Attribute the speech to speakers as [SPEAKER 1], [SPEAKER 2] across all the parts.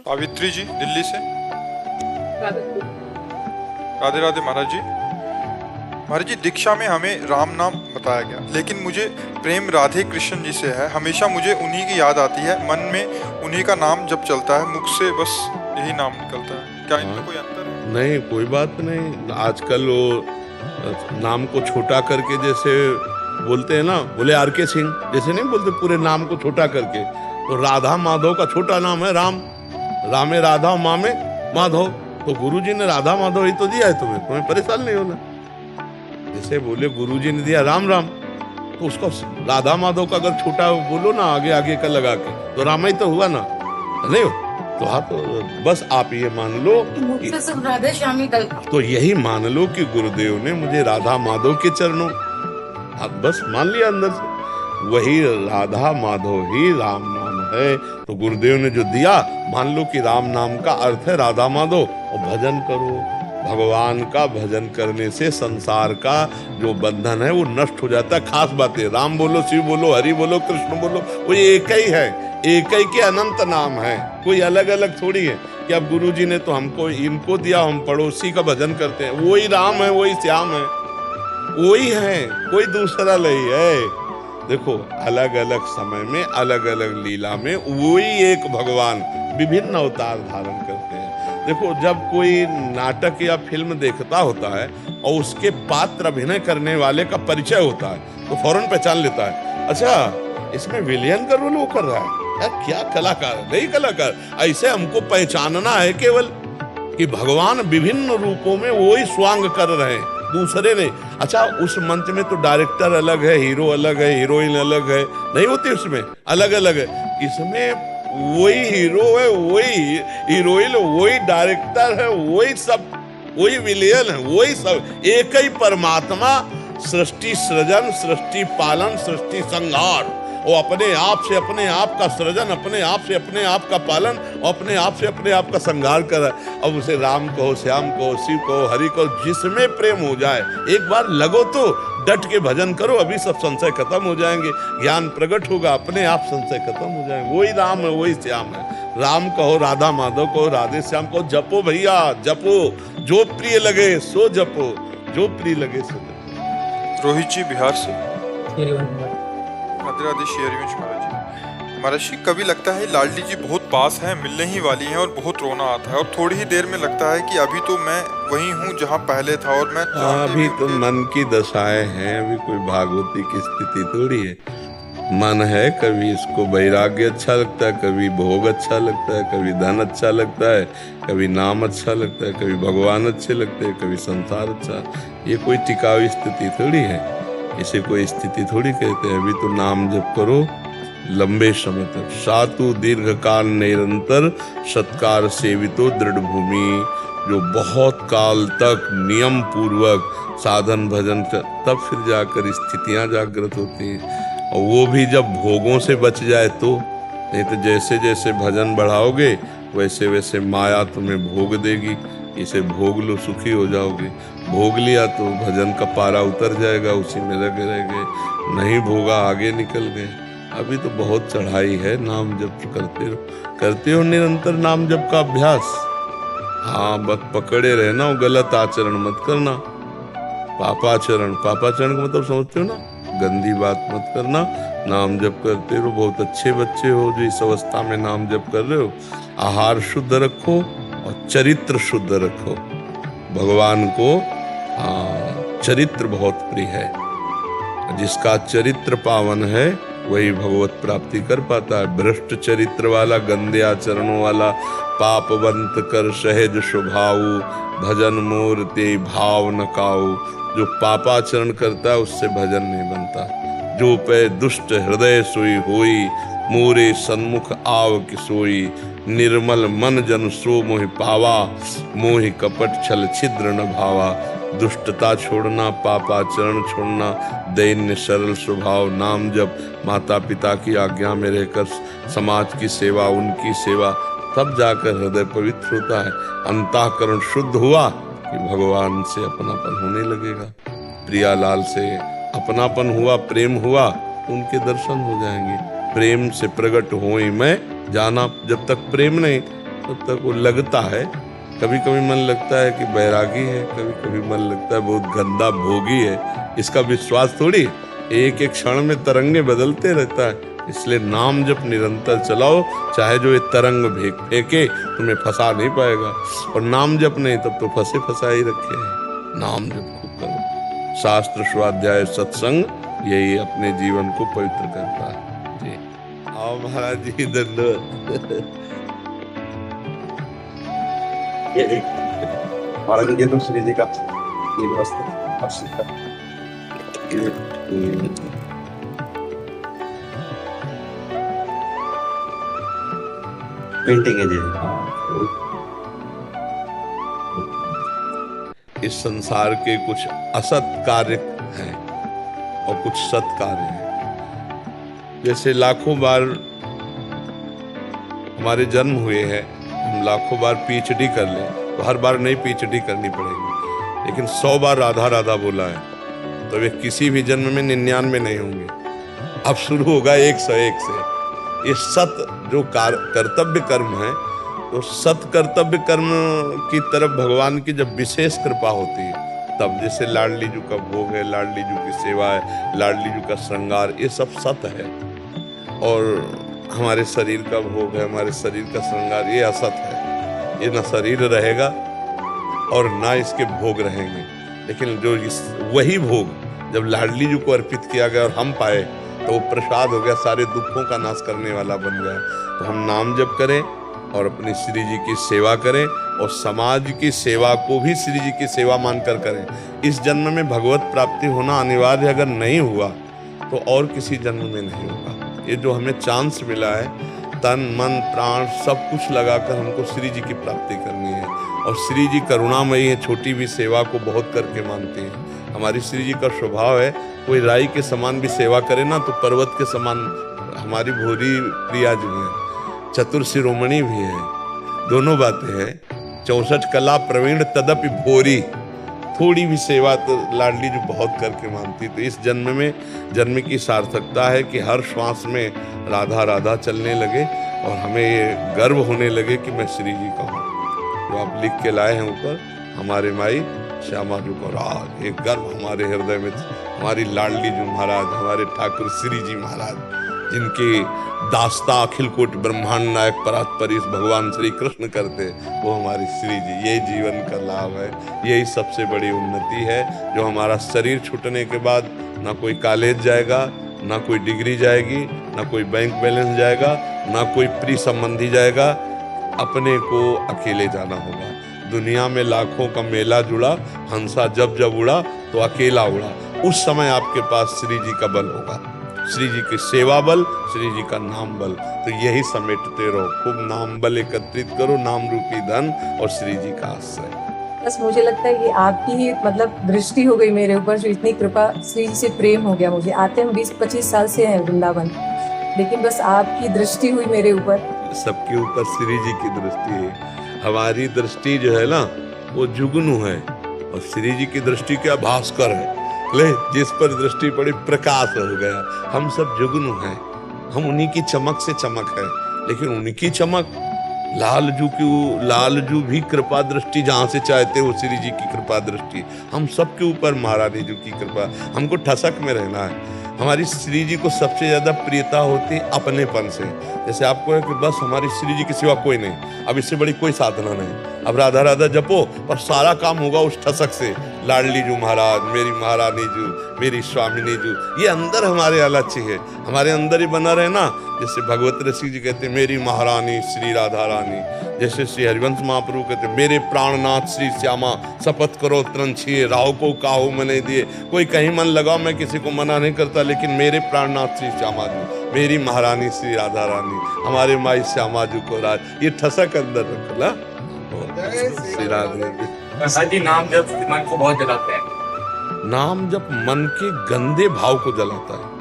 [SPEAKER 1] सावित्री जी दिल्ली से। राधे राधे महाराज जी। महाराज जी, दीक्षा में हमें राम नाम बताया गया, लेकिन मुझे प्रेम राधे कृष्ण जी से है। हमेशा मुझे उन्हीं की याद आती है, मन में उन्हीं का नाम जब चलता है, मुख से बस यही नाम निकलता है। क्या इनमें कोई अंतर है?
[SPEAKER 2] नहीं, कोई बात नहीं। आजकल वो नाम को छोटा करके जैसे बोलते हैं ना, बोले आर के सिंह, जैसे नहीं बोलते पूरे नाम को छोटा करके, तो राधा माधव का छोटा नाम है राम। रामे राधा, मामे माधव। तो गुरुजी ने राधा माधव ही तो दिया है तुम्हें, तुम्हें परेशान नहीं होना। जैसे बोले गुरुजी ने दिया राम राम, तो उसको राधा माधव का अगर छोटा बोलो ना आगे आगे का लगा के, तो राम ही तो हुआ ना, नहीं हो? तो हाँ, तो बस आप ये मान लो कि
[SPEAKER 3] राधे श्यामी कल
[SPEAKER 2] तो यही मान लो कि गुरुदेव ने मुझे राधा माधव के चरणों, आप बस मान लिया अंदर से, वही राधा माधव ही राम नाम है। तो गुरुदेव ने जो दिया, मान लो कि राम नाम का अर्थ है राधा माधव, और भजन करो। भगवान का भजन करने से संसार का जो बंधन है वो नष्ट हो जाता है। खास बात है, राम बोलो, शिव बोलो, हरि बोलो, कृष्ण बोलो, वो एक ही है, एक ही के अनंत नाम है, कोई अलग अलग थोड़ी है कि अब गुरुजी ने तो हमको इनको दिया, हम पड़ोसी का भजन करते हैं। वही राम है, वही श्याम है, वही है, कोई दूसरा नहीं है। देखो, अलग अलग समय में अलग अलग लीला में वही एक भगवान विभिन्न अवतार धारण करते हैं। देखो, जब कोई नाटक या फिल्म देखता होता है और उसके पात्र अभिनय करने वाले का परिचय होता है, तो फौरन पहचान लेता है, अच्छा इसमें विलियन का रोल वो कर रहा है, यार क्या कलाकार है, नहीं कलाकार। ऐसे हमको पहचानना है केवल कि भगवान विभिन्न रूपों में वही स्वांग कर रहे हैं, दूसरे नहीं। अच्छा, उस मंच में तो डायरेक्टर अलग है, हीरो अलग है, हीरोइन अलग है, नहीं होती उसमें, अलग अलग है। इसमें वही हीरो है, वही हीरोइन, वही डायरेक्टर है, वही सब, वही विलेन है, वही सब, एक ही परमात्मा। सृष्टि सृजन, सृष्टि पालन, सृष्टि संहार, वो अपने आप से अपने आप का सृजन, अपने आप से अपने आप का पालन, और अपने आप से अपने आप का संहार कर रहा है। अब उसे राम कहो, श्याम कहो, शिव कहो, हरि कहो, जिसमें प्रेम हो जाए, एक बार लगो तो डट के भजन करो, अभी सब संशय खत्म हो जाएंगे, ज्ञान प्रकट होगा, अपने आप संशय खत्म हो जाएंगे। वही राम है, वही श्याम है। राम कहो, राधा माधव कहो, राधे श्याम कहो, जपो भैया जपो, जो प्रिय लगे सो जपो, जो प्रिय लगे सो जपो।
[SPEAKER 1] रोहित जी बिहार से। राधे राधे श्री हरिवंश महाराज जी। महाराज जी, कभी लगता है लाडली जी बहुत पास हैं, मिलने ही वाली हैं, और बहुत रोना आता है, और थोड़ी ही देर में लगता है कि अभी तो मैं वही हूँ जहाँ पहले था, और मैं
[SPEAKER 2] अभी तो मन की दशाएं हैं, अभी कोई भागवती की स्थिति थोड़ी है। मन है, कभी इसको वैराग्य अच्छा लगता है, कभी भोग अच्छा लगता है, कभी धन अच्छा लगता है, कभी नाम अच्छा लगता है, कभी भगवान अच्छे लगते हैं, कभी संसार अच्छा। ये कोई टिकाऊ स्थिति थोड़ी है, इसे कोई स्थिति थोड़ी कहते हैं। अभी तो नाम जप करो लंबे समय तक, सातु दीर्घ काल निरंतर, सत्कार सेवितो दृढ़ भूमि, जो बहुत काल तक नियम पूर्वक साधन भजन तब फिर जाकर स्थितियां जागृत होती हैं। और वो भी जब भोगों से बच जाए तो, नहीं तो जैसे जैसे भजन बढ़ाओगे वैसे वैसे माया तुम्हें भोग देगी, इसे भोग लो सुखी हो जाओगे। भोग लिया तो भजन का पारा उतर जाएगा, उसी में लगे रह गए, नहीं भोगा आगे निकल गए। अभी तो बहुत चढ़ाई है, नाम जप करते हो निरंतर नाम जप का अभ्यास। हाँ, बस पकड़े रहना, गलत आचरण मत करना। पापाचरण, पापाचरण का मतलब समझते हो ना, गंदी बात मत करना। नाम जप करते रहो, बहुत अच्छे बच्चे हो जो इस अवस्था में नाम जप कर रहे हो। आहार शुद्ध रखो और चरित्र शुद्ध रखो। भगवान को चरित्र बहुत प्रिय है, जिसका चरित्र पावन है वही भगवत प्राप्ति कर पाता है। भ्रष्ट चरित्र वाला, गंदे आचरणों वाला, पापवंत कर सहज स्वभाव, भजन मोर ते भाव न काऊ, जो पापाचरण करता है उससे भजन नहीं बनता। जो पे दुष्ट हृदय सोई होई, मोरे सन्मुख आव किसोई, निर्मल मन जन सो मोहि पावा, मोहि कपट छल छिद्र न भावा। दुष्टता छोड़ना, पापाचरण छोड़ना, दैन्य सरल स्वभाव, नाम जप, माता पिता की आज्ञा में रहकर समाज की सेवा, उनकी सेवा, तब जाकर हृदय पवित्र होता है। अंतःकरण शुद्ध हुआ कि भगवान से अपनापन होने लगेगा। प्रियालाल से अपनापन हुआ, प्रेम हुआ, उनके दर्शन हो जाएंगे। प्रेम से प्रकट होई मैं जाना, जब तक प्रेम नहीं, तब तक वो लगता है। कभी कभी मन लगता है कि बैरागी है, कभी कभी मन लगता है बहुत गंदा भोगी है। इसका विश्वास थोड़ी, एक एक क्षण में तरंगे बदलते रहता है। इसलिए नाम जप निरंतर चलाओ, चाहे जो ये तरंग फेंके तुम्हें फंसा नहीं पाएगा। और नाम जप नहीं तब तो फंसे फंसा ही रखे हैं। नाम जप खूब करो, शास्त्र स्वाध्याय सत्संग यही अपने जीवन को पवित्र करता है। जी आओ महाराज जी, धन्यवाद।
[SPEAKER 3] महाराज ये तो श्री जी का ये व्यवस्था पेंटिंग है जी।
[SPEAKER 2] इस संसार के कुछ असत कार्य हैं और कुछ सत कार्य हैं। जैसे लाखों बार हमारे जन्म हुए हैं, हम लाखों बार पीएचडी कर लें तो हर बार नई पीएचडी करनी पड़ेगी। लेकिन 100 बार राधा राधा बोला है तो वे किसी भी जन्म में 99 नहीं होंगे। अब शुरू होगा 101 से। ये सत जो कर्तव्य कर्म है, तो सत कर्तव्य कर्म की तरफ भगवान की जब विशेष कृपा होती है तब, जैसे लाडली जी का भोग है, लाडली जी की सेवा है, लाडली जी का श्रृंगार, ये सब सत है। और हमारे शरीर का भोग है, हमारे शरीर का श्रृंगार, ये असत है। ये ना शरीर रहेगा और ना इसके भोग रहेंगे। लेकिन जो वही भोग जब लाडली जी को अर्पित किया गया और हम पाए तो वो प्रसाद हो गया, सारे दुखों का नाश करने वाला बन गया। तो हम नाम जप करें और अपनी श्री जी की सेवा करें और समाज की सेवा को भी श्री जी की सेवा मानकर करें। इस जन्म में भगवत प्राप्ति होना अनिवार्य अगर नहीं हुआ तो और किसी जन्म में नहीं होगा। ये जो हमें चांस मिला है, तन मन प्राण सब कुछ लगाकर हमको श्री जी की प्राप्ति करनी है। और श्री जी करुणामयी है, छोटी भी सेवा को बहुत करके मानते हैं। हमारी श्री जी का स्वभाव है, कोई राई के समान भी सेवा करे ना तो पर्वत के समान। हमारी भोरी प्रिया जी है, चतुर शिरोमणि भी है, दोनों बातें हैं। 64 कला प्रवीण तदपि भोरी, थोड़ी भी सेवा तो लाडली जी बहुत करके मानती। तो इस जन्म में जन्म की सार्थकता है कि हर श्वास में राधा राधा चलने लगे और हमें ये गर्व होने लगे कि मैं श्री जी का हूँ। जो आप लिख के लाए हैं ऊपर, हमारे माई श्यामा जी को राज, एक गर्व हमारे हृदय में। हमारी लाडली जी महाराज, हमारे ठाकुर श्री जी महाराज, जिनकी दास्ता अखिल कोटि ब्रह्मांड नायक परात्परीश भगवान श्री कृष्ण करते, वो हमारी श्री जी। ये जीवन का लाभ है, यही सबसे बड़ी उन्नति है। जो हमारा शरीर छूटने के बाद ना कोई कॉलेज जाएगा, ना कोई डिग्री जाएगी, ना कोई बैंक बैलेंस जाएगा, ना कोई प्रिय संबंधी जाएगा, अपने को अकेले जाना होगा। दुनिया में लाखों का मेला जुड़ा, हंसा जब जब उड़ा तो अकेला उड़ा। उस समय आपके पास श्री जी का बल होगा, श्री जी की सेवा बल, श्री जी का नाम बल। तो यही समेटते रहो, खूब नाम बल एकत्रित करो, नाम रूपी धन और श्री जी का आश्रय।
[SPEAKER 4] बस मुझे लगता है ये आपकी ही मतलब दृष्टि हो गई मेरे ऊपर, जो इतनी कृपा, श्री जी से प्रेम हो गया मुझे। आते हम 20-25 साल से हैं वृंदावन, लेकिन बस आपकी दृष्टि हुई मेरे ऊपर।
[SPEAKER 2] सबके ऊपर श्री जी की दृष्टि है। हमारी दृष्टि जो है ना वो जुगनू है और श्री जी की दृष्टि क्या भास्कर है। ले जिस पर दृष्टि पड़ी प्रकाश हो गया। हम सब जुगनू हैं, हम उन्हीं की चमक से चमक है। लेकिन उनकी चमक लालजू भी कृपा दृष्टि जहाँ से चाहते वो श्री जी की कृपा दृष्टि। हम सबके ऊपर महारानी जी की कृपा। हमको ठसक में रहना है। हमारी श्री जी को सबसे ज्यादा प्रियता होती है अपनेपन से। जैसे आपको है कि बस हमारी श्री जी के सिवा कोई नहीं, अब इससे बड़ी कोई साधना नहीं, अब राधा राधा जपो पर सारा काम होगा उस ठसक से। लाडली जू महाराज, मेरी महारानी जू, मेरी स्वामिनी जू, ये अंदर हमारे अलग है, हमारे अंदर ही बना रहे ना। जैसे भगवत ऋषि जी कहते मेरी महारानी श्री राधा रानी, जैसे श्री हरिवंश महाप्रभु कहते मेरे प्राणनाथ श्री श्यामा, शपथ करो तरण छिए, राव को काहू मने दिए। कोई कहीं मन लगाओ, मैं किसी को मना नहीं करता, लेकिन मेरे प्राणनाथ श्री श्यामा जी, मेरी महारानी श्री राधा रानी, हमारे माई श्यामा जी को राज, ये ठसक अंदर रखला। श्री राधा
[SPEAKER 5] जी, नाम जब मन को बहुत जलाते हैं।
[SPEAKER 2] नाम जब मन के गंदे भाव को जलाता है।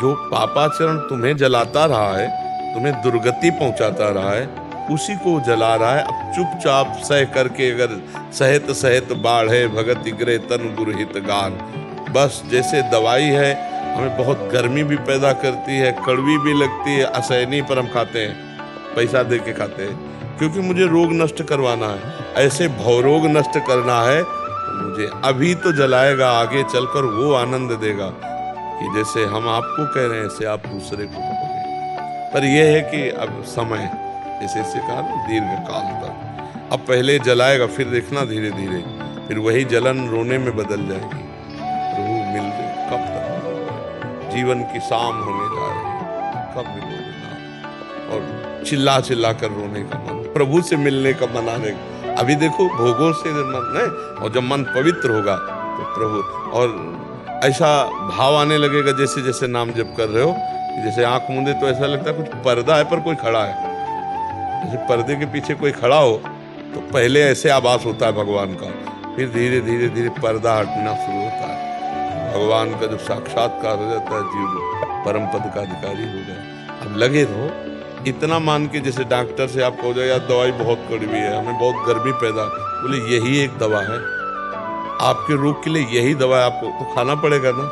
[SPEAKER 2] जो पापाचरण तुम्हें जलाता रहा है, तुम्हें दुर्गति पहुंचाता रहा है, उसी को जला रहा है। अब चुपचाप सह करके, अगर सहत सहत बाढ़े भगत इगरे तन गुरहित गान। बस जैसे दवाई है, हमें बहुत गर्मी भी पैदा करती है, कड़वी भी लगती है, असहनीय पर हम खाते हैं, पैसा दे के खाते हैं। क्योंकि मुझे रोग नष्ट करवाना है, ऐसे भवरोग नष्ट करना है, तो मुझे अभी तो जलाएगा, आगे चलकर वो आनंद देगा कि जैसे हम आपको कह रहे हैं ऐसे आप दूसरे को कहोगे। पर यह है कि अब समय जैसे कहा ना दीर्घ काल तक, अब पहले जलाएगा, फिर देखना धीरे धीरे फिर वही जलन रोने में बदल जाएगी। प्रभु मिल गए, कब तक मिलोगे? जीवन की शाम होने जा रही है, कब मिलोगे ना? और चिल्ला चिल्ला कर रोने का मन, प्रभु से मिलने का मन आने का। अभी देखो भोगों से मन है, और जब मन पवित्र होगा तो प्रभु, और ऐसा भाव आने लगेगा जैसे जैसे नाम जप कर रहे हो, जैसे आंख मूंदे तो ऐसा लगता है कुछ पर्दा है पर कोई खड़ा है। जैसे पर्दे के पीछे कोई खड़ा हो तो पहले ऐसे आभास होता है भगवान का, फिर धीरे धीरे धीरे पर्दा हटना शुरू होता है, भगवान का जो साक्षात्कार हो जाता है, जीव परम पद का अधिकारी हो गया। अब लगे रहो, इतना मान के जैसे डॉक्टर से आप कहो यार दवाई बहुत कड़वी है, हमें बहुत गर्मी पैदा, बोले यही एक दवा है आपके रोग के लिए, यही दवा आपको तो खाना पड़ेगा ना।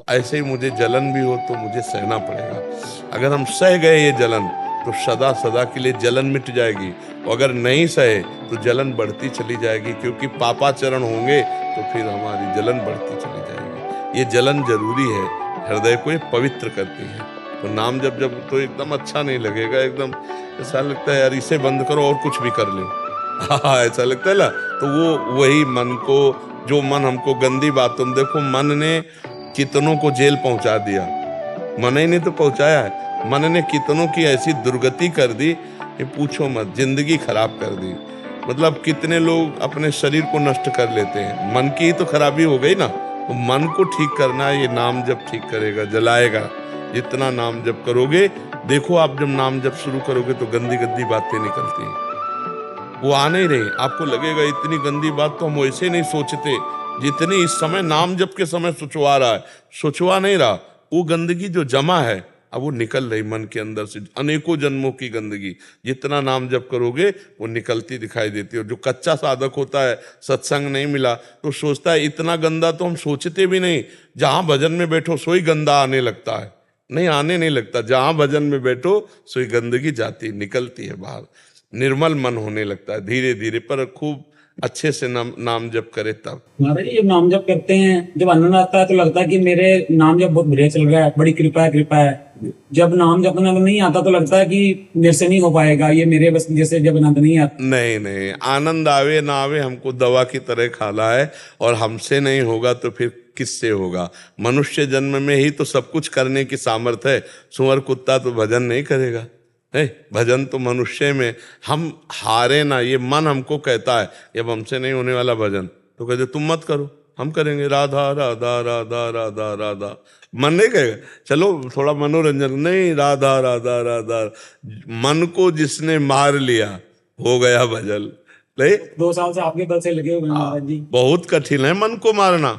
[SPEAKER 2] ऐसे ही मुझे जलन भी हो तो मुझे सहना पड़ेगा। अगर हम सह गए ये जलन तो सदा सदा के लिए जलन मिट जाएगी, और अगर नहीं सहे तो जलन बढ़ती चली जाएगी, क्योंकि पापाचरण होंगे तो फिर हमारी जलन बढ़ती चली जाएगी। ये जलन जरूरी है, हृदय को ये पवित्र करती है। तो नाम जब जब तो एकदम अच्छा नहीं लगेगा, एकदम ऐसा लगता है यार इसे बंद करो और कुछ भी कर लो, हाँ ऐसा लगता है ना। तो वो वही मन को, जो मन हमको गंदी बातों, देखो मन ने कितनों को जेल पहुंचा दिया, मन ही ने तो पहुंचाया है। मन ने कितनों की ऐसी दुर्गति कर दी कि पूछो मत, जिंदगी खराब कर दी। मतलब कितने लोग अपने शरीर को नष्ट कर लेते हैं, मन की ही तो खराबी हो गई ना। तो मन को ठीक करना ये नाम जप ठीक करेगा, जलाएगा। जितना नाम जप करोगे, देखो आप जब नाम जप शुरू करोगे तो गंदी गंदी बातें निकलती हैं, वो आने ही नहीं। आपको लगेगा इतनी गंदी बात तो हम वैसे नहीं सोचते जितनी इस समय नाम जप के समय सोचवा रहा है, सोचवा नहीं रहा। वो गंदगी जो जमा है अब वो निकल रही मन के अंदर से, अनेकों जन्मों की गंदगी जितना नाम जप करोगे वो निकलती दिखाई देती है। और जो कच्चा साधक होता है, सत्संग नहीं मिला तो सोचता है इतना गंदा तो हम सोचते भी नहीं, जहां भजन में बैठो सोई गंदा आने लगता है। नहीं, आने नहीं लगता, जहां भजन में बैठो सोई गंदगी जाती निकलती है बाहर, निर्मल मन होने लगता है धीरे धीरे। पर खूब अच्छे से नाम जप करे तब।
[SPEAKER 5] महाराज जब नाम जप करते हैं, जब आनंद आता है तो लगता है कि मेरे नाम जप बहुत बढ़िया चल रहा है, बड़ी कृपा है कृपा है। जब नाम जप नहीं आता तो लगता है कि मेरे से नहीं हो पाएगा, ये मेरे बस जैसे जब आनंद नहीं आता।
[SPEAKER 2] नहीं नहीं, आनंद आवे ना आवे हमको दवा की तरह खाना है, और हमसे नहीं होगा तो फिर किससे होगा। मनुष्य जन्म में ही तो सब कुछ करने की सामर्थ्य है, सुअर कुत्ता तो भजन नहीं करेगा है, भजन तो मनुष्य में। हम हारे ना, ये मन हमको कहता है जब हमसे नहीं होने वाला भजन तो कहते तुम मत करो, हम करेंगे, राधा राधा राधा राधा राधा। मन नहीं कहेगा चलो थोड़ा मनोरंजन, नहीं, राधा राधा राधा। मन को जिसने मार लिया हो गया भजन। ले
[SPEAKER 5] 2 साल से आपके बल से लगे हुए महाराज जी।
[SPEAKER 2] बहुत कठिन है मन को मारना।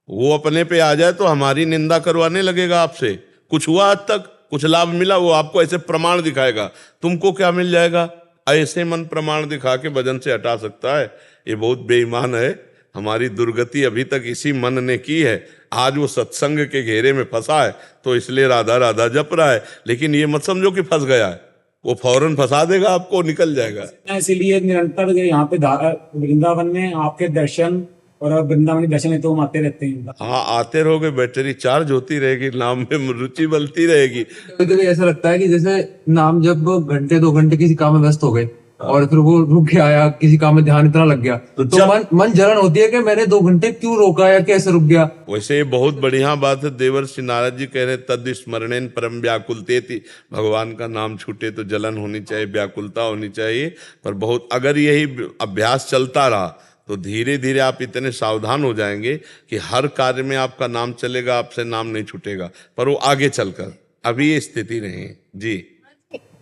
[SPEAKER 2] वो अपने पे आ जाए तो हमारी निंदा करवाने लगेगा आपसे। कुछ हुआ आज तक, कुछ लाभ मिला, वो आपको ऐसे प्रमाण दिखाएगा, तुमको क्या मिल जाएगा। ऐसे मन प्रमाण दिखा के भजन से हटा सकता है, ये बहुत बेईमान है। हमारी दुर्गति अभी तक इसी मन ने की है। आज वो सत्संग के घेरे में फंसा है तो इसलिए राधा राधा जप रहा है, लेकिन ये मत समझो कि फंस गया है, वो फौरन फंसा देगा आपको, निकल जाएगा।
[SPEAKER 5] इसीलिए निरंतर यहाँ पे वृंदावन में आपके दर्शन और वृंदावन के दर्शन है तो हम आते रहते हैं।
[SPEAKER 2] हाँ, आते रहोगे, बैटरी चार्ज होती रहेगी, नाम में रुचि बढ़ती रहेगी।
[SPEAKER 6] कभी कभी ऐसा लगता है कि जैसे नाम जब घंटे 2 घंटे किसी काम में व्यस्त हो गए और फिर वो रुक के आया, किसी काम में ध्यान इतना लग गया तो मन जलन होती है कि मैंने 2 घंटे क्यों रोका या कैसे रुक गया।
[SPEAKER 2] वैसे ये बहुत बढ़िया बात है, देवर्षि नारद जी कह रहे तद स्मरणेन परम व्याकुलतेति। भगवान का नाम छूटे तो जलन होनी चाहिए, व्याकुलता होनी चाहिए। पर बहुत अगर यही अभ्यास चलता रहा तो धीरे धीरे आप इतने सावधान हो जाएंगे कि हर कार्य में आपका नाम चलेगा, आपसे नाम नहीं छूटेगा। पर वो आगे चलकर, अभी ये स्थिति नहीं है जी।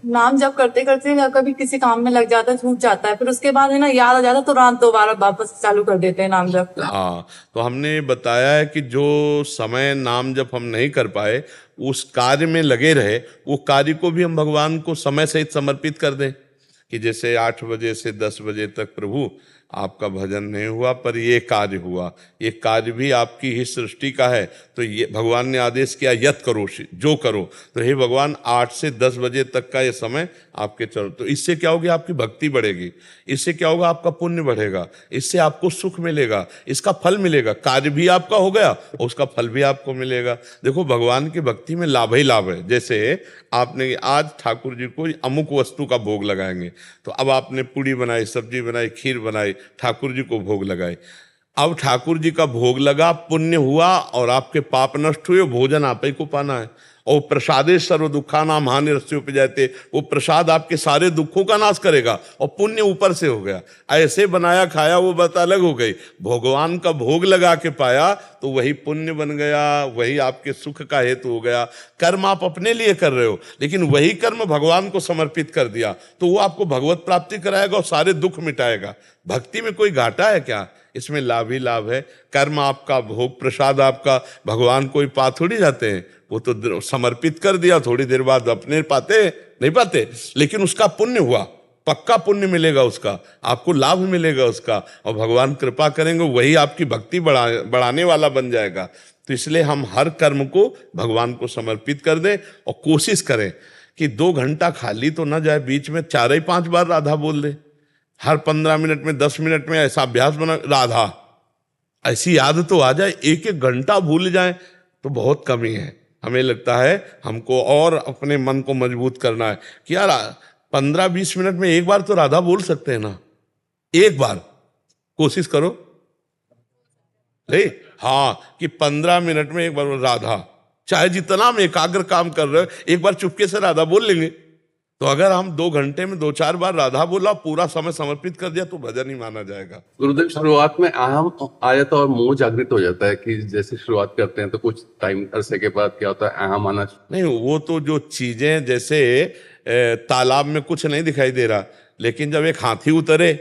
[SPEAKER 4] नाम जब करते करते कभी किसी काम में लग जाता है, छूट जाता है, फिर उसके बाद है ना याद आ जाता है, तुरंत दोबारा वापस चालू कर देते हैं नाम जप।
[SPEAKER 2] हाँ, तो हमने बताया है कि जो समय नाम जप हम नहीं कर पाए, उस कार्य में लगे रहे, वो कार्य को भी हम भगवान को समय सहित समर्पित कर दें। कि जैसे 8 बजे से 10 बजे तक प्रभु आपका भजन नहीं हुआ, पर ये कार्य हुआ। ये कार्य भी आपकी ही सृष्टि का है। तो ये भगवान ने आदेश किया यत करो, जो करो। तो हे भगवान 8 से 10 बजे तक का ये समय आपके चलो। तो इससे क्या होगी? आपकी भक्ति बढ़ेगी। इससे क्या होगा? आपका पुण्य बढ़ेगा। इससे आपको सुख मिलेगा, इसका फल मिलेगा। कार्य भी आपका हो गया और उसका फल भी आपको मिलेगा। देखो, भगवान की भक्ति में लाभ ही लाभ है। जैसे आपने आज ठाकुर जी को अमुक वस्तु का भोग लगाएंगे, तो अब आपने पूड़ी बनाई, सब्जी बनाई, खीर बनाई, ठाकुर जी को भोग लगाए। अब ठाकुर जी का भोग लगा, पुण्य हुआ और आपके पाप नष्ट हुए। भोजन आप ही को पाना है। और प्रसादे सर्व दुखा नाम हानि रस्योपजायते, वो प्रसाद आपके सारे दुखों का नाश करेगा और पुण्य ऊपर से हो गया। ऐसे बनाया खाया वो बात अलग हो गई। भगवान का भोग लगा के पाया तो वही पुण्य बन गया, वही आपके सुख का हेतु हो गया। कर्म आप अपने लिए कर रहे हो, लेकिन वही कर्म भगवान को समर्पित कर दिया तो वो आपको भगवत प्राप्ति कराएगा और सारे दुख मिटाएगा। भक्ति में कोई घाटा है क्या? इसमें लाभ ही लाभ है। कर्म आपका, भोग प्रसाद आपका, भगवान कोई पा थोड़ी जाते हैं। वो तो समर्पित कर दिया, थोड़ी देर बाद अपने पाते नहीं पाते, लेकिन उसका पुण्य हुआ, पक्का पुण्य मिलेगा, उसका आपको लाभ मिलेगा उसका। और भगवान कृपा करेंगे, वही आपकी भक्ति बढ़ाने वाला बन जाएगा। तो इसलिए हम हर कर्म को भगवान को समर्पित कर दें और कोशिश करें कि 2 घंटा खाली तो ना जाए, बीच में 4 ही 5 बार राधा बोल दे। हर 15 मिनट में, 10 मिनट में ऐसा अभ्यास बना, राधा ऐसी याद तो आ जाए। 1-1 घंटा भूल जाए तो बहुत कमी है। हमें लगता है हमको और अपने मन को मजबूत करना है कि यार 15-20 मिनट में एक बार तो राधा बोल सकते हैं ना। एक बार कोशिश करो, ले हाँ, कि 15 मिनट में एक बार राधा, चाहे जितना हम एकाग्र काम कर रहे हो, एक बार चुपके से राधा बोल लेंगे। तो अगर हम 2 घंटे में 2-4 बार राधा बोला, पूरा समय समर्पित कर दिया, तो भजन ही माना जाएगा।
[SPEAKER 7] गुरुदेव, शुरुआत में अहम आ जाता है और मोह जागृत हो जाता है कि जैसे शुरुआत करते हैं तो कुछ टाइम अरसे के बाद क्या होता है, अहम आना।
[SPEAKER 2] नहीं, वो तो जो चीजें, जैसे तालाब में कुछ नहीं दिखाई दे रहा, लेकिन जब एक हाथी उतरे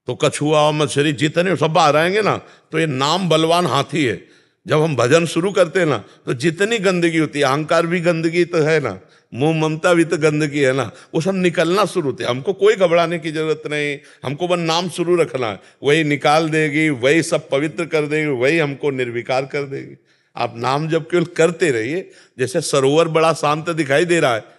[SPEAKER 2] तो कछुआ और मछली जितने सब बाहर आएंगे ना, तो ये नाम बलवान हाथी है। जब हम भजन शुरू करते हैं ना, तो जितनी गंदगी होती है, अहंकार भी गंदगी तो है ना, मोह ममता भी तो गंदगी है ना, वो सब निकलना शुरू होते हैं। हमको कोई घबराने की जरूरत नहीं, हमको बस नाम शुरू रखना है, वही निकाल देगी, वही सब पवित्र कर देगी, वही हमको निर्विकार कर देगी। आप नाम जब केवल करते रहिए, जैसे सरोवर बड़ा शांत दिखाई दे रहा है,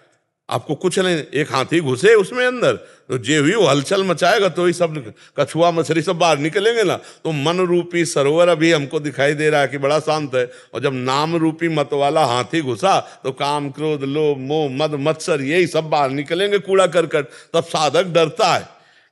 [SPEAKER 2] आपको कुछ नहीं, एक हाथी घुसे उसमें अंदर तो जे भी वो हलचल मचाएगा तो ही सब कछुआ मछली सब बाहर निकलेंगे ना। तो मन रूपी सरोवर अभी हमको दिखाई दे रहा है कि बड़ा शांत है, और जब नाम रूपी मत वाला हाथी घुसा तो काम क्रोध लोभ मोह मद मत्सर यही सब बाहर निकलेंगे, कूड़ा करकट। तब साधक डरता है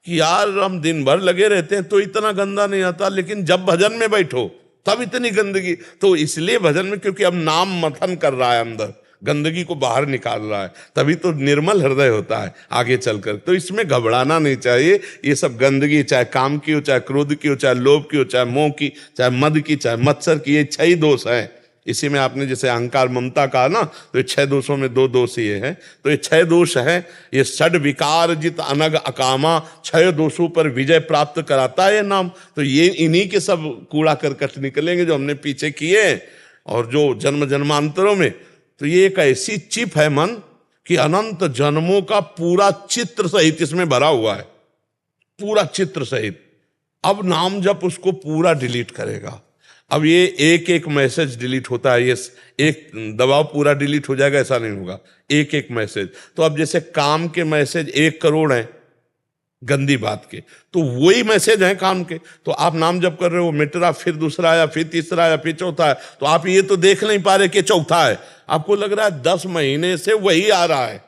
[SPEAKER 2] कि यार हम दिन भर लगे रहते हैं तो इतना गंदा नहीं आता, लेकिन जब भजन में बैठो तब इतनी गंदगी। तो इसलिए भजन में, क्योंकि अब नाम मथन कर रहा है, अंदर गंदगी को बाहर निकाल रहा है, तभी तो निर्मल हृदय होता है आगे चलकर। तो इसमें घबराना नहीं चाहिए। ये सब गंदगी, चाहे काम की हो, चाहे क्रोध की हो, चाहे लोभ की हो, चाहे मोह की, चाहे मद की, चाहे मत्सर की, ये 6 दोष हैं। इसी में आपने जैसे अहंकार ममता कहा ना, तो ये 6 दोषों में 2 दोष ये हैं। तो ये 6 दोष हैं। ये षड विकार जित अनग अकामा, 6 दोषों पर विजय प्राप्त कराता है ये नाम। तो ये इन्हीं के सब कूड़ा करकट निकलेंगे जो हमने पीछे किए और जो जन्म जन्मांतरों में। तो ये एक ऐसी चिप है मन कि अनंत जन्मों का पूरा चित्र सहित इसमें भरा हुआ है, पूरा चित्र सहित। अब नाम जब उसको पूरा डिलीट करेगा। अब ये एक एक मैसेज डिलीट होता है, ये एक दबाव पूरा डिलीट हो जाएगा ऐसा नहीं होगा, एक एक मैसेज। तो अब जैसे काम के मैसेज 1 करोड़ हैं गंदी बात के, तो वही मैसेज है काम के। तो आप नाम जब कर रहे हो, मिट रहा, फिर दूसरा आया, फिर तीसरा आया, फिर चौथा है, तो आप ये तो देख नहीं पा रहे कि चौथा है। आपको लग रहा है 10 महीने से वही आ रहा है।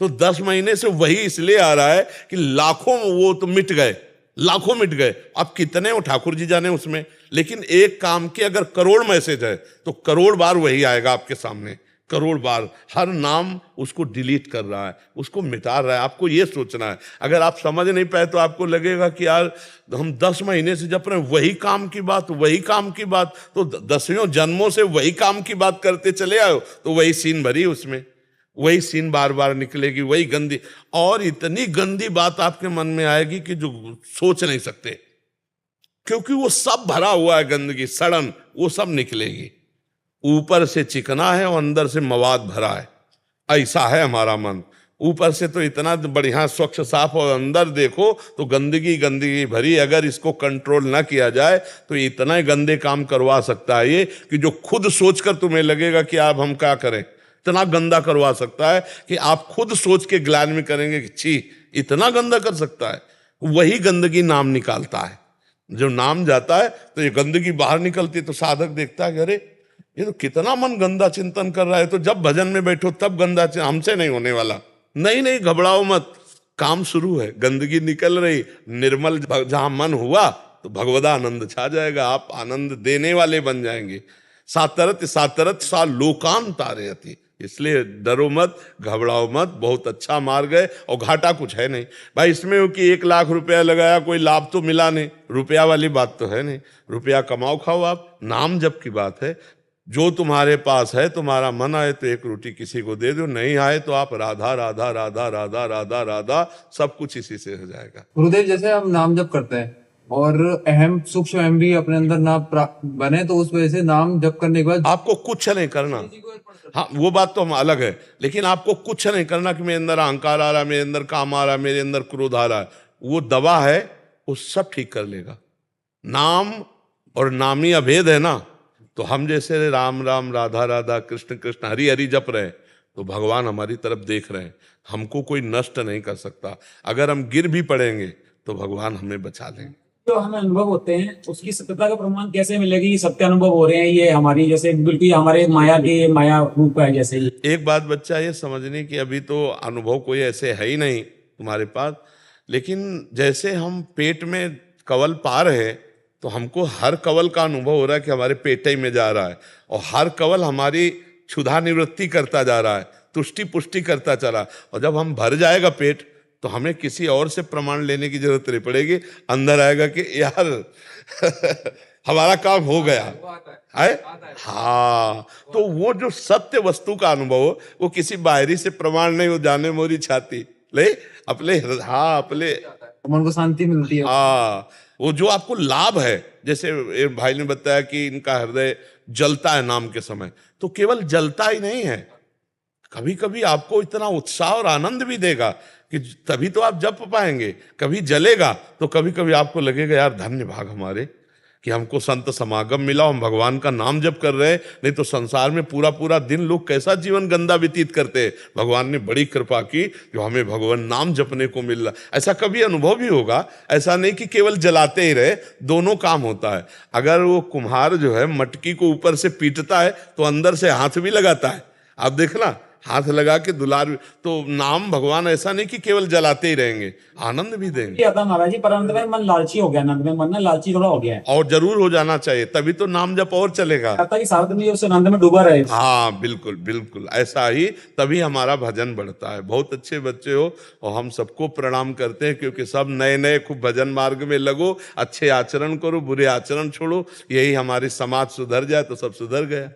[SPEAKER 2] तो 10 महीने से वही इसलिए आ रहा है कि लाखों वो तो मिट गए, लाखों मिट गए। अब कितने हो ठाकुर जी जाने उसमें, लेकिन एक काम के अगर करोड़ मैसेज है तो करोड़ बार वही आएगा आपके सामने, करोड़ बार। हर नाम उसको डिलीट कर रहा है, उसको मिटा रहा है। आपको ये सोचना है। अगर आप समझ नहीं पाए तो आपको लगेगा कि यार हम 10 महीने से जप रहे हैं वही काम की बात, वही काम की बात, तो 10वें जन्मों से वही काम की बात करते चले आए, तो वही सीन भरी उसमें, वही सीन बार बार निकलेगी, वही गंदी। और इतनी गंदी बात आपके मन में आएगी कि जो सोच नहीं सकते, क्योंकि वो सब भरा हुआ है गंदगी, सड़न, वो सब निकलेगी। ऊपर से चिकना है और अंदर से मवाद भरा है। ऐसा है हमारा मन। ऊपर से तो इतना बढ़िया स्वच्छ साफ और अंदर देखो तो गंदगी गंदगी भरी। अगर इसको कंट्रोल ना किया जाए तो इतना गंदे काम करवा सकता है ये कि जो खुद सोचकर तुम्हें लगेगा कि अब हम क्या करें, इतना गंदा करवा सकता है कि आप खुद सोच के ग्लान में करेंगे कि छी इतना गंदा कर सकता है। वही गंदगी नाम निकालता है। जो नाम जाता है तो ये गंदगी बाहर निकलती है तो साधक देखता है अरे ये तो कितना मन गंदा चिंतन कर रहा है, तो जब भजन में बैठो तब गंदा हमसे नहीं होने वाला। नहीं घबराओ मत, काम शुरू है, गंदगी निकल रही, निर्मल जहां मन हुआ तो भगवदा आनंद छा जाएगा, आप आनंद देने वाले बन जाएंगे। सातरत सातरत सा लोकान तारयति, इसलिए डरो मत, घबराओ मत, बहुत अच्छा मार्ग है और घाटा कुछ है नहीं भाई इसमें हो कि 1 लाख रुपया लगाया कोई लाभ तो मिला नहीं, रुपया वाली बात तो है नहीं। रुपया कमाओ खाओ आप, नाम जप की बात है। जो तुम्हारे पास है, तुम्हारा मन आए तो 1 रोटी किसी को दे दो, नहीं आए तो आप राधा राधा राधा राधा राधा राधा, सब कुछ इसी से हो जाएगा।
[SPEAKER 6] गुरुदेव जैसे हम नाम जप करते हैं और अहम सूक्ष्म अहम भी अपने अंदर ना बने, तो उस वजह से नाम जप करने के बाद
[SPEAKER 2] आपको कुछ नहीं करना। हाँ वो बात तो हम अलग है, लेकिन आपको कुछ नहीं करना कि मेरे अंदर अहंकार आ रहा है, मेरे अंदर काम आ रहा है, मेरे अंदर क्रोध आ रहा है, वो दवा है, वो सब ठीक कर लेगा। नाम और नामी अभेद है ना, तो हम जैसे राम राम राधा राधा कृष्ण कृष्ण हरि हरि जप रहे हैं तो भगवान हमारी तरफ देख रहे हैं, हमको कोई नष्ट नहीं कर सकता। अगर हम गिर भी पड़ेंगे तो भगवान हमें बचा लेंगे।
[SPEAKER 5] जो हमें अनुभव होते हैं उसकी सत्यता का प्रमाण कैसे मिलेगी? ये सत्य अनुभव हो रहे हैं, ये हमारी जैसे बिल्कुल हमारे माया की माया रूप है जैसे ही।
[SPEAKER 2] एक बात बच्चा ये समझने की, अभी तो अनुभव कोई ऐसे है ही नहीं तुम्हारे पास, लेकिन जैसे हम पेट में कवल पा रहे हैं तो हमको हर कवल का अनुभव हो रहा है कि हमारे पेट ही में जा रहा है, और हर कवल हमारी क्षुधा निवृत्ति करता जा रहा है, तुष्टि पुष्टि करता चला। और जब हम भर जाएगा पेट तो हमें किसी और से प्रमाण लेने की जरूरत नहीं पड़ेगी, अंदर आएगा कि यार हमारा काम हो गया है। हाँ, तो वो जो सत्य वस्तु का अनुभव हो वो किसी बाहरी से प्रमाण नहीं हो, जाने मोरी छाती ले अपने, हाँ अपने
[SPEAKER 6] मन को शांति मिलती है।
[SPEAKER 2] हाँ, वो जो आपको लाभ है, जैसे भाई ने बताया कि इनका हृदय जलता है नाम के समय, तो केवल जलता ही नहीं है, कभी कभी आपको इतना उत्साह और आनंद भी देगा कि तभी तो आप जप पाएंगे। कभी जलेगा तो कभी कभी आपको लगेगा यार धन्य भाग हमारे कि हमको संत समागम मिला, हम भगवान का नाम जप कर रहे हैं। नहीं तो संसार में पूरा पूरा दिन लोग कैसा जीवन गंदा व्यतीत करते हैं, भगवान ने बड़ी कृपा की जो हमें भगवान नाम जपने को मिल रहा। ऐसा कभी अनुभव भी होगा, ऐसा नहीं कि केवल जलाते ही रहे, दोनों काम होता है। अगर वो कुम्हार जो है मटकी को ऊपर से पीटता है तो अंदर से हाथ भी लगाता है, आप देखना हाथ लगा के दुलार। तो नाम भगवान ऐसा नहीं कि केवल जलाते ही रहेंगे, आनंद भी देंगे।
[SPEAKER 5] आता महाराज जी, पर अंत में मन लालची हो गया, अंत में मन ना लालची थोड़ा हो गया है,
[SPEAKER 2] और जरूर हो जाना चाहिए, तभी तो नाम जप और चलेगा।
[SPEAKER 5] लगता है कि सारा दिन उस आनंद में डूबा रहे।
[SPEAKER 2] हाँ बिल्कुल बिल्कुल ऐसा ही, तभी हमारा भजन बढ़ता है। बहुत अच्छे बच्चे हो और हम सबको प्रणाम करते हैं, क्योंकि सब नए नए खूब भजन मार्ग में लगो, अच्छे आचरण करो, बुरे आचरण छोड़ो, यही हमारी समाज सुधर जाए तो सब सुधर गया।